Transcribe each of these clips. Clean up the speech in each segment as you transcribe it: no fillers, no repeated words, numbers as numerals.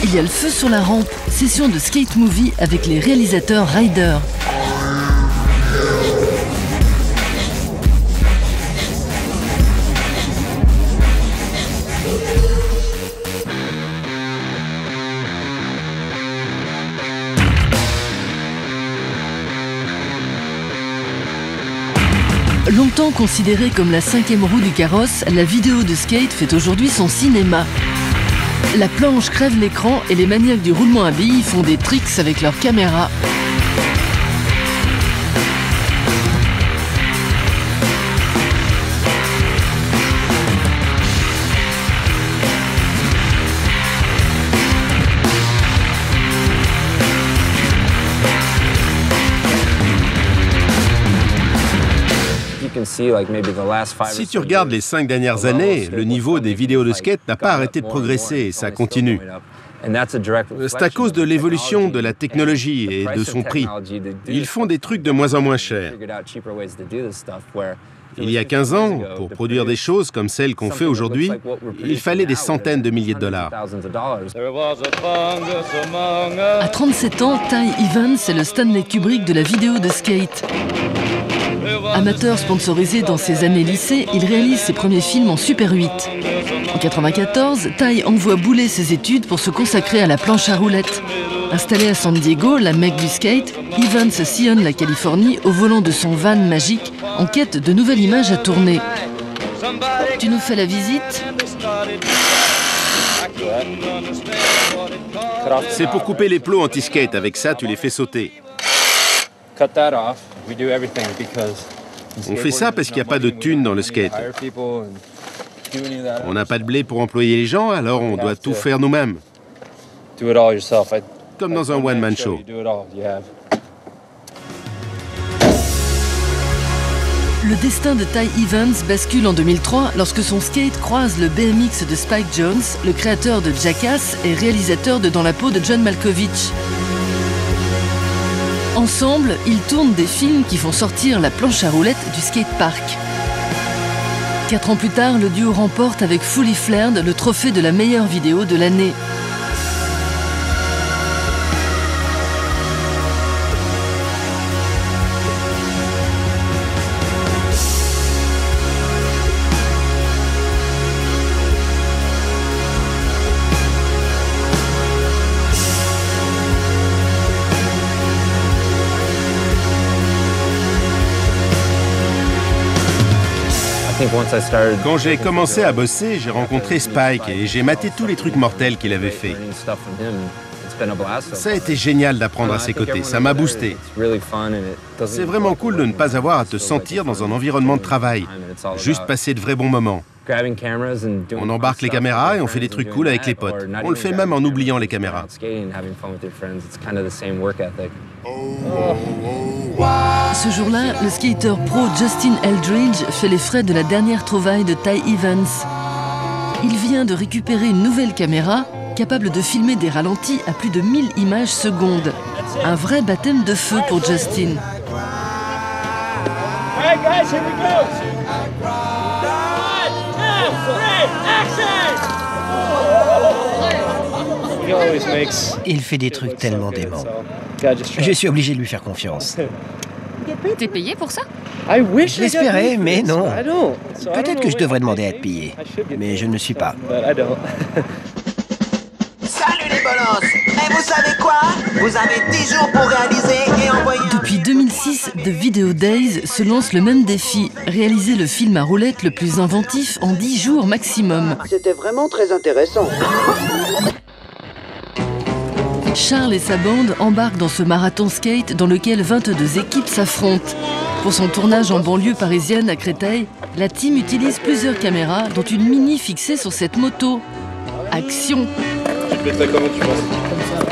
il y a le feu sur la rampe. Session de skate movie avec les réalisateurs Ryder. Longtemps considérée comme la cinquième roue du carrosse, la vidéo de skate fait aujourd'hui son cinéma. La planche crève l'écran et les maniaques du roulement à billes font des tricks avec leur caméra. Si tu regardes les 5 dernières années, le niveau des vidéos de skate n'a pas arrêté de progresser et ça continue. C'est à cause de l'évolution de la technologie et de son prix. Ils font des trucs de moins en moins chers. Il y a 15 ans, pour produire des choses comme celles qu'on fait aujourd'hui, il fallait des centaines de milliers de dollars. À 37 ans, Ty Evans est le Stanley Kubrick de la vidéo de skate. Amateur sponsorisé dans ses années lycée, il réalise ses premiers films en Super 8. En 1994, Ty envoie bouler ses études pour se consacrer à la planche à roulettes. Installé à San Diego, la mecque du skate, Evans sillonne la Californie au volant de son van magique en quête de nouvelles images à tourner. Tu nous fais la visite ? C'est pour couper les plots anti-skate. Avec ça, tu les fais sauter. On fait ça parce qu'il n'y a pas de thunes dans le skate. On n'a pas de blé pour employer les gens, alors on doit tout faire nous-mêmes. Comme dans un one-man show. Le destin de Ty Evans bascule en 2003 lorsque son skate croise le BMX de Spike Jonze, le créateur de Jackass et réalisateur de Dans la peau de John Malkovich. Ensemble, ils tournent des films qui font sortir la planche à roulettes du skatepark. 4 ans plus tard, le duo remporte avec Fully Flared le trophée de la meilleure vidéo de l'année. Quand j'ai commencé à bosser, j'ai rencontré Spike et j'ai maté tous les trucs mortels qu'il avait fait. Ça a été génial d'apprendre à ses côtés, ça m'a boosté. C'est vraiment cool de ne pas avoir à te sentir dans un environnement de travail, juste passer de vrais bons moments. On embarque les caméras et on fait des trucs cool avec les potes. On le fait même en oubliant les caméras. Ce jour-là, le skater pro Justin Eldridge fait les frais de la dernière trouvaille de Ty Evans. Il vient de récupérer une nouvelle caméra capable de filmer des ralentis à plus de 1000 images secondes. Un vrai baptême de feu pour Justin. Hey guys, here we go. 1, 2, 3, action. Il fait des trucs tellement déments. Je suis obligé de lui faire confiance. T'es payé pour ça? Je l'espérais, mais non. Peut-être que je devrais demander à être payé, mais je ne le suis pas. Salut les bolos! Et vous savez quoi? Vous avez 10 jours pour réaliser et envoyer... Depuis 2006, The Video Days se lance le même défi, réaliser le film à roulettes le plus inventif en 10 jours maximum. C'était vraiment très intéressant. Charles et sa bande embarquent dans ce marathon skate dans lequel 22 équipes s'affrontent. Pour son tournage en banlieue parisienne à Créteil, la team utilise plusieurs caméras, dont une mini fixée sur cette moto. Action! Tu te mettrais comment, tu penses? Comme ça.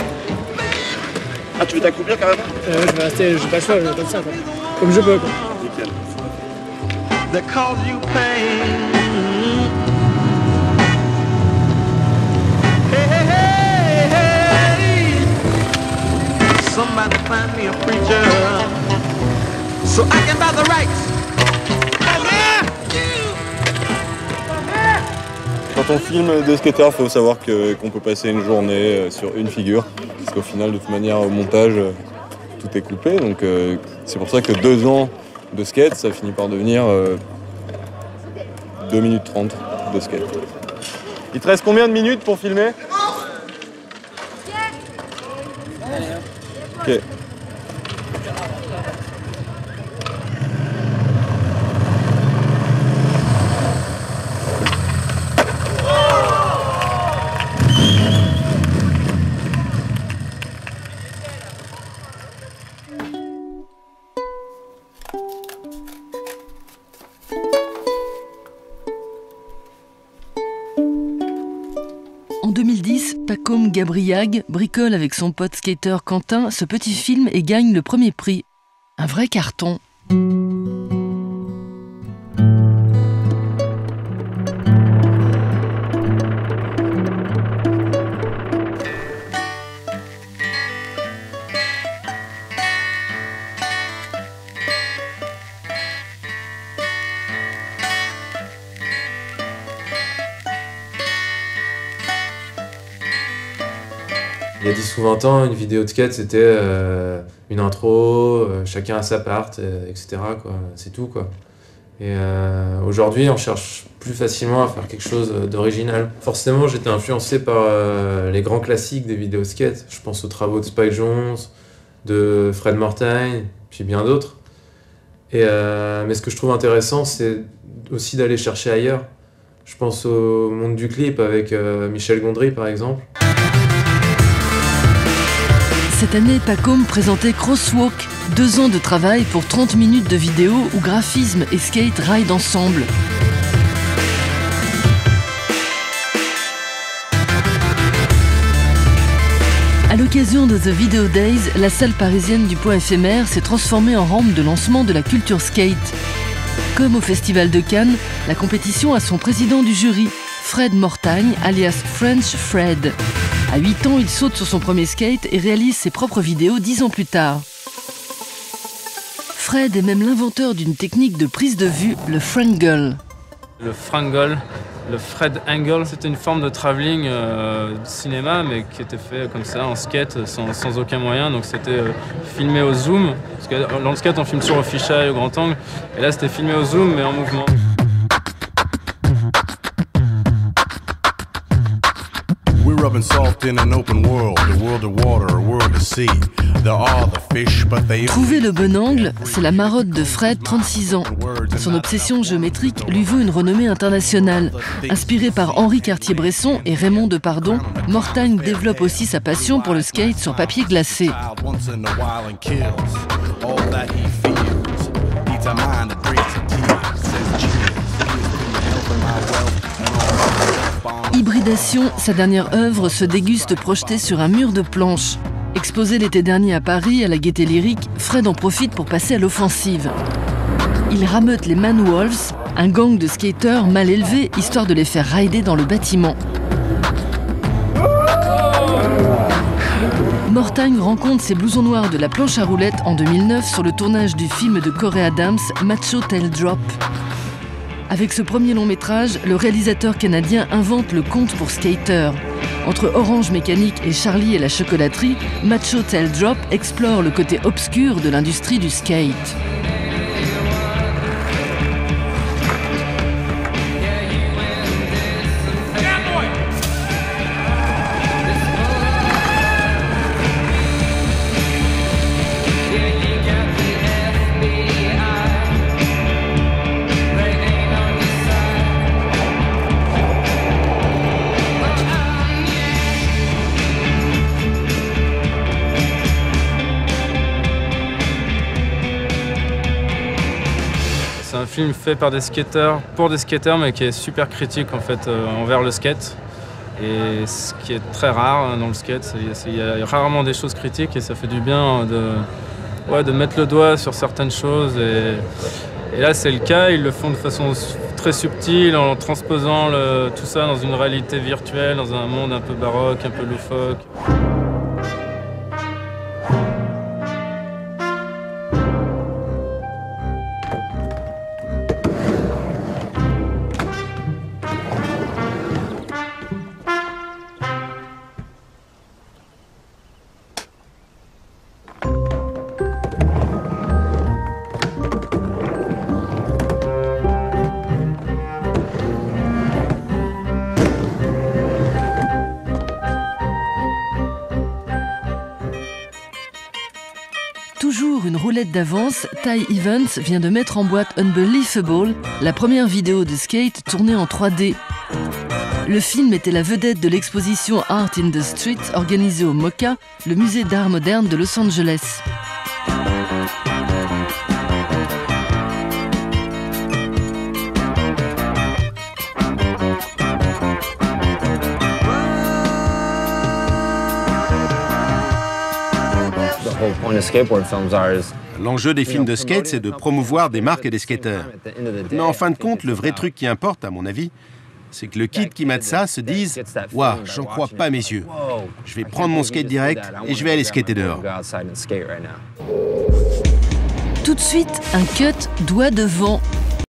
Ah, tu veux t'accroupir carrément? Je vais rester, j'ai pas le choix, je vais comme ça, quoi. Comme je peux, quoi. Nickel. Somebody find me a preacher so I can buy the rights. on filme des skateurs, il faut savoir qu'on peut passer une journée sur une figure. Parce qu'au final, de toute manière, au montage, tout est coupé. Donc c'est pour ça que 2 ans de skate, ça finit par devenir 2 minutes 30 de skate. Il te reste combien de minutes pour filmer? Ok. En 2010, Pacôme Gabriag bricole avec son pote skater Quentin ce petit film et gagne le premier prix. Un vrai carton. Il y a 10 ou 20 ans, une vidéo de skate, c'était une intro, chacun a sa part, etc. C'est tout, quoi. Et aujourd'hui, on cherche plus facilement à faire quelque chose d'original. Forcément, j'étais influencé par les grands classiques des vidéos de skate. Je pense aux travaux de Spike Jonze, de Fred Mortagne, puis bien d'autres. Mais ce que je trouve intéressant, c'est aussi d'aller chercher ailleurs. Je pense au monde du clip avec Michel Gondry, par exemple. Cette année, Pacôme présentait Crosswalk, 2 ans de travail pour 30 minutes de vidéo où graphisme et skate raillent ensemble. À l'occasion de The Video Days, la salle parisienne du Point éphémère s'est transformée en rampe de lancement de la culture skate. Comme au Festival de Cannes, la compétition a son président du jury, Fred Mortagne, alias French Fred. À 8 ans, il saute sur son premier skate et réalise ses propres vidéos 10 ans plus tard. Fred est même l'inventeur d'une technique de prise de vue, le Frangle. Le Frangle, le Fred Angle, c'était une forme de travelling cinéma, mais qui était fait comme ça, en skate, sans aucun moyen. Donc c'était filmé au zoom. Parce que dans le skate, on filme sur au fisheye, au grand angle. Et là, c'était filmé au zoom, mais en mouvement. Trouver le bon angle, c'est la marotte de Fred, 36 ans. Son obsession géométrique lui vaut une renommée internationale. Inspiré par Henri Cartier-Bresson et Raymond Depardon, Mortagne développe aussi sa passion pour le skate sur papier glacé. Hybridation, sa dernière œuvre, se déguste projetée sur un mur de planches. Exposé l'été dernier à Paris, à la Gaîté Lyrique, Fred en profite pour passer à l'offensive. Il rameute les Man-Wolves, un gang de skateurs mal élevés, histoire de les faire rider dans le bâtiment. Mortagne rencontre ses blousons noirs de la planche à roulettes en 2009 sur le tournage du film de Corey Adams, Macho Tail Drop. Avec ce premier long métrage, le réalisateur canadien invente le conte pour skaters. Entre Orange Mécanique et Charlie et la chocolaterie, Macho Tail Drop explore le côté obscur de l'industrie du skate. C'est un film fait par des skateurs, pour des skateurs, mais qui est super critique en fait envers le skate. Et ce qui est très rare dans le skate, il y a rarement des choses critiques et ça fait du bien de mettre le doigt sur certaines choses. Et là c'est le cas, ils le font de façon très subtile en transposant tout ça dans une réalité virtuelle, dans un monde un peu baroque, un peu loufoque. toujours une roulette d'avance, Ty Evans vient de mettre en boîte Unbelievable, la première vidéo de skate tournée en 3D. Le film était la vedette de l'exposition Art in the Street organisée au MoCA, le musée d'art moderne de Los Angeles. L'enjeu des films de skate, c'est de promouvoir des marques et des skateurs. Mais en fin de compte, le vrai truc qui importe, à mon avis, c'est que le kid qui mate ça se dise « Waouh, j'en crois pas mes yeux. Je vais prendre mon skate direct et je vais aller skater dehors. » Tout de suite, un cut doigt devant